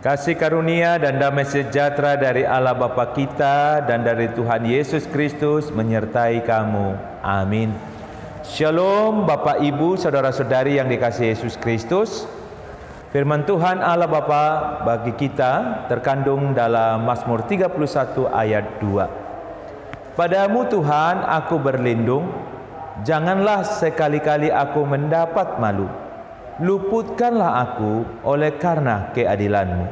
Kasih karunia dan damai sejahtera dari Allah Bapa kita dan dari Tuhan Yesus Kristus menyertai kamu. Amin. Shalom Bapak Ibu, saudara-saudari yang dikasihi Yesus Kristus. Firman Tuhan Allah Bapa bagi kita terkandung dalam Mazmur 31 ayat 2. Padamu Tuhan aku berlindung, janganlah sekali-kali aku mendapat malu. Luputkanlah aku oleh karena keadilan-Mu.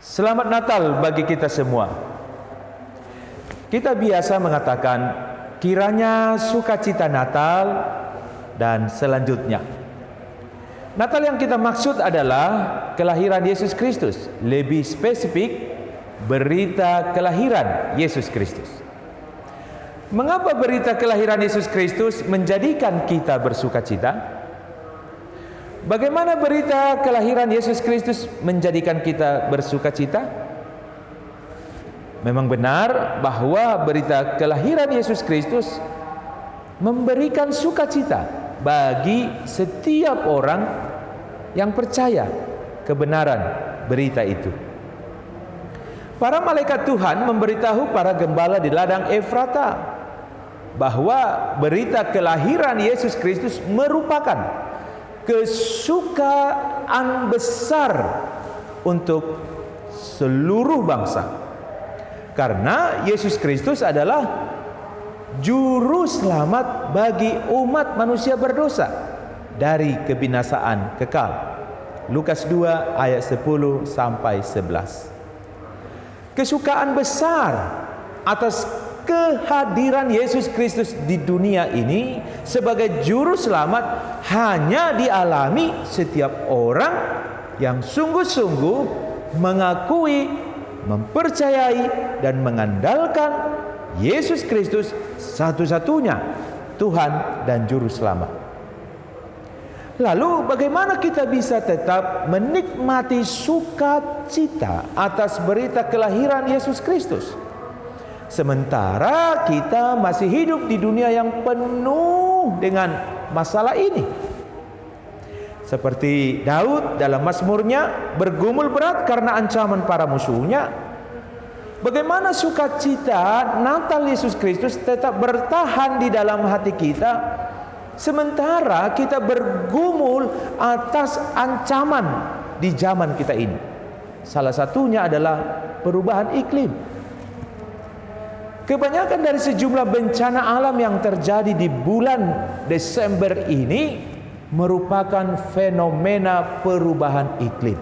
Selamat Natal bagi kita semua. Kita biasa mengatakan kiranya sukacita Natal dan selanjutnya. Natal yang kita maksud adalah kelahiran Yesus Kristus. Lebih spesifik, berita kelahiran Yesus Kristus. Mengapa berita kelahiran Yesus Kristus menjadikan kita bersukacita? Bagaimana berita kelahiran Yesus Kristus menjadikan kita bersukacita? Memang benar bahwa berita kelahiran Yesus Kristus memberikan sukacita bagi setiap orang yang percaya kebenaran berita itu. Para malaikat Tuhan memberitahu para gembala di ladang Efrata bahwa berita kelahiran Yesus Kristus merupakan kesukaan besar untuk seluruh bangsa, karena Yesus Kristus adalah juru selamat bagi umat manusia berdosa dari kebinasaan kekal. Lukas 2 ayat 10 sampai 11. Kesukaan besar atas kehadiran Yesus Kristus di dunia ini sebagai juru selamat hanya dialami setiap orang yang sungguh-sungguh mengakui, mempercayai dan mengandalkan Yesus Kristus satu-satunya Tuhan dan juru selamat. Lalu bagaimana kita bisa tetap menikmati sukacita atas berita kelahiran Yesus Kristus sementara kita masih hidup di dunia yang penuh dengan masalah ini? Seperti Daud dalam Mazmurnya bergumul berat karena ancaman para musuhnya. Bagaimana sukacita Natal Yesus Kristus tetap bertahan di dalam hati kita sementara kita bergumul atas ancaman di zaman kita ini? Salah satunya adalah perubahan iklim. Kebanyakan dari sejumlah bencana alam yang terjadi di bulan Desember ini merupakan fenomena perubahan iklim.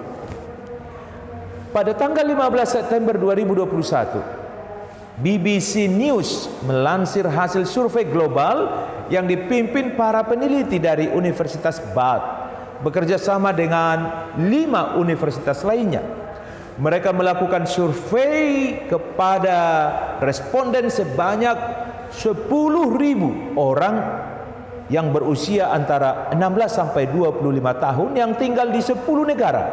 Pada tanggal 15 September 2021, BBC News melansir hasil survei global yang dipimpin para peneliti dari Universitas Bath bekerja sama dengan 5 universitas lainnya. Mereka melakukan survei kepada responden sebanyak 10.000 orang yang berusia antara 16 sampai 25 tahun yang tinggal di 10 negara.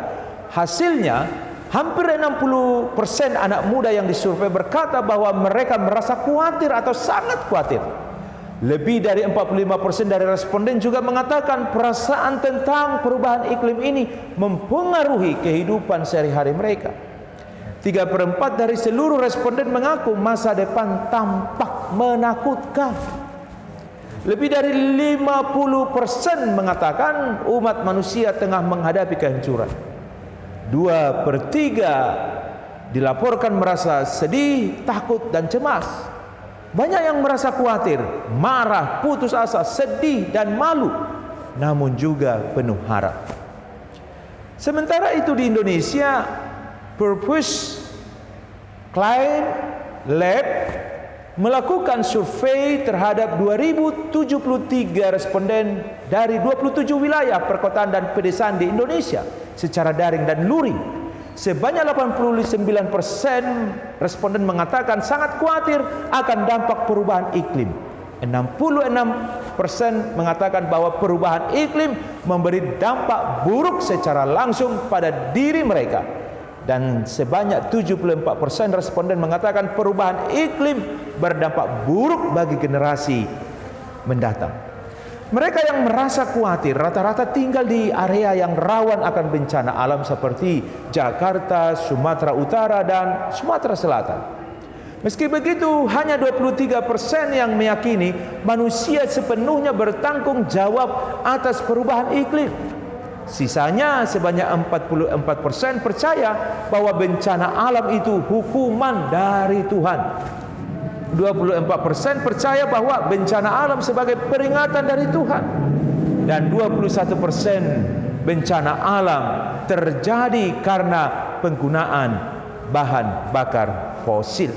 Hasilnya, hampir 60% anak muda yang disurvei berkata bahwa mereka merasa khawatir atau sangat khawatir. Lebih dari 45% dari responden juga mengatakan perasaan tentang perubahan iklim ini mempengaruhi kehidupan sehari-hari mereka. 3/4 dari seluruh responden mengaku masa depan tampak menakutkan. Lebih dari 50% mengatakan umat manusia tengah menghadapi kehancuran. 2/3 dilaporkan merasa sedih, takut dan cemas. Banyak yang merasa khawatir, marah, putus asa, sedih dan malu, namun juga penuh harap. Sementara itu di Indonesia, Purpose Climate Lab melakukan survei terhadap 2073 responden dari 27 wilayah perkotaan dan pedesaan di Indonesia secara daring dan luring. Sebanyak 89% responden mengatakan sangat khawatir akan dampak perubahan iklim. 66% mengatakan bahwa perubahan iklim memberi dampak buruk secara langsung pada diri mereka. Dan sebanyak 74% responden mengatakan perubahan iklim berdampak buruk bagi generasi mendatang. Mereka yang merasa khawatir rata-rata tinggal di area yang rawan akan bencana alam seperti Jakarta, Sumatera Utara, dan Sumatera Selatan. Meski begitu, hanya 23% yang meyakini manusia sepenuhnya bertanggung jawab atas perubahan iklim. Sisanya sebanyak 44% percaya bahwa bencana alam itu hukuman dari Tuhan. 24% percaya bahwa bencana alam sebagai peringatan dari Tuhan. Dan 21% bencana alam terjadi karena penggunaan bahan bakar fosil.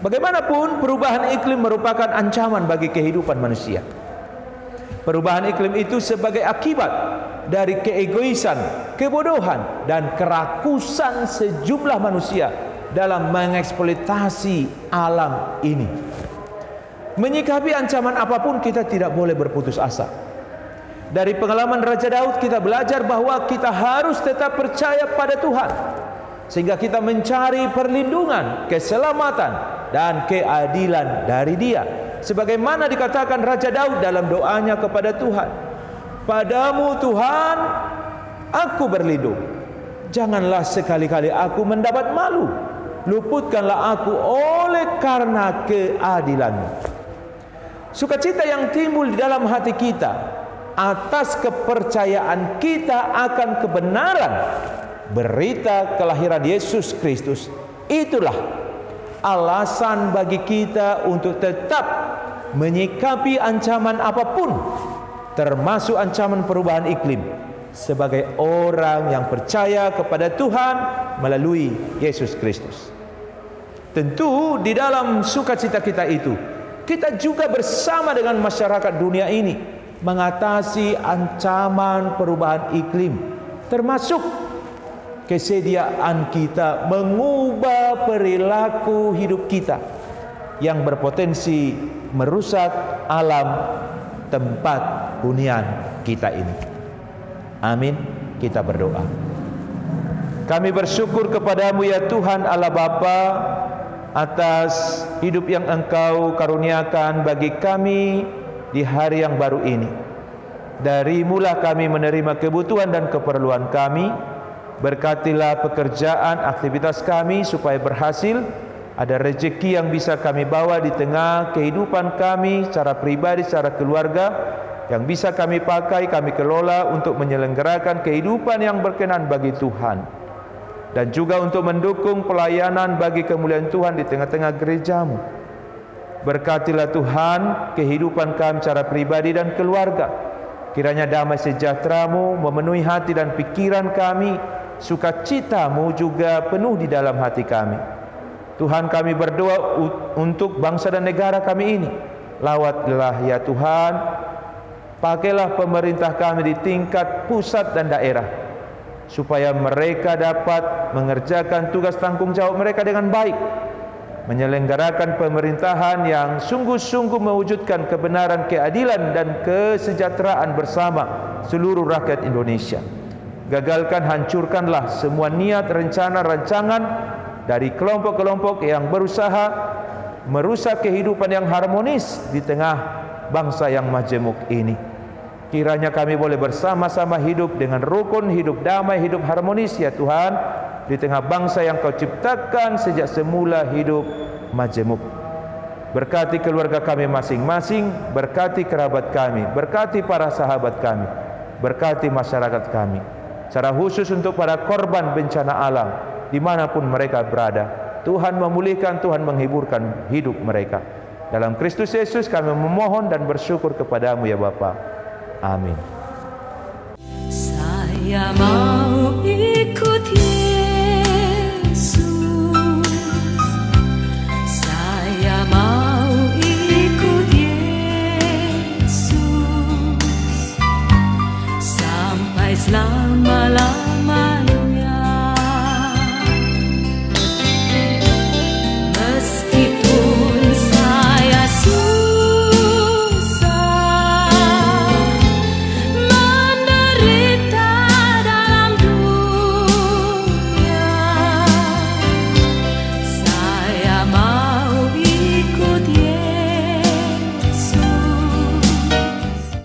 Bagaimanapun, perubahan iklim merupakan ancaman bagi kehidupan manusia. Perubahan iklim itu sebagai akibat dari keegoisan, kebodohan, dan kerakusan sejumlah manusia dalam mengeksploitasi alam ini. Menyikapi ancaman apapun, kita tidak boleh berputus asa. Dari pengalaman Raja Daud kita belajar bahwa kita harus tetap percaya pada Tuhan, sehingga kita mencari perlindungan, keselamatan, dan keadilan dari Dia. Sebagaimana dikatakan Raja Daud dalam doanya kepada Tuhan, "Padamu Tuhan, aku berlindung. Janganlah sekali-kali aku mendapat malu. Luputkanlah aku oleh karena keadilan-Mu." Sukacita yang timbul di dalam hati kita atas kepercayaan kita akan kebenaran berita kelahiran Yesus Kristus, itulah alasan bagi kita untuk tetap menyikapi ancaman apapun, termasuk ancaman perubahan iklim, sebagai orang yang percaya kepada Tuhan melalui Yesus Kristus. Tentu di dalam sukacita kita itu, kita juga bersama dengan masyarakat dunia ini mengatasi ancaman perubahan iklim, termasuk kesediaan kita mengubah perilaku hidup kita yang berpotensi merusak alam tempat hunian kita ini. Amin. Kita berdoa. Kami bersyukur kepadamu ya Tuhan Allah Bapa atas hidup yang Engkau karuniakan bagi kami di hari yang baru ini. Darimulah kami menerima kebutuhan dan keperluan kami. Berkatilah pekerjaan, aktivitas kami supaya berhasil. Ada rezeki yang bisa kami bawa di tengah kehidupan kami secara pribadi, secara keluarga, yang bisa kami pakai, kami kelola untuk menyelenggarakan kehidupan yang berkenan bagi Tuhan, dan juga untuk mendukung pelayanan bagi kemuliaan Tuhan di tengah-tengah gereja-Mu. Berkatilah Tuhan kehidupan kami secara pribadi dan keluarga. Kiranya damai sejahtera-Mu memenuhi hati dan pikiran kami, sukacita-Mu juga penuh di dalam hati kami. Tuhan, kami berdoa untuk bangsa dan negara kami ini. Lawatlah ya Tuhan, pakailah pemerintah kami di tingkat pusat dan daerah, supaya mereka dapat mengerjakan tugas tanggung jawab mereka dengan baik, menyelenggarakan pemerintahan yang sungguh-sungguh mewujudkan kebenaran, keadilan, dan kesejahteraan bersama seluruh rakyat Indonesia. Gagalkan, hancurkanlah semua niat, rencana, rancangan dari kelompok-kelompok yang berusaha merusak kehidupan yang harmonis di tengah bangsa yang majemuk ini. Kiranya kami boleh bersama-sama hidup dengan rukun, hidup damai, hidup harmonis ya Tuhan, di tengah bangsa yang Kau ciptakan sejak semula hidup majemuk. Berkati keluarga kami masing-masing, berkati kerabat kami, berkati para sahabat kami, berkati masyarakat kami, secara khusus untuk para korban bencana alam dimanapun mereka berada. Tuhan memulihkan, Tuhan menghiburkan hidup mereka. Dalam Kristus Yesus kami memohon dan bersyukur kepadamu ya Bapa. Amin. Saya mau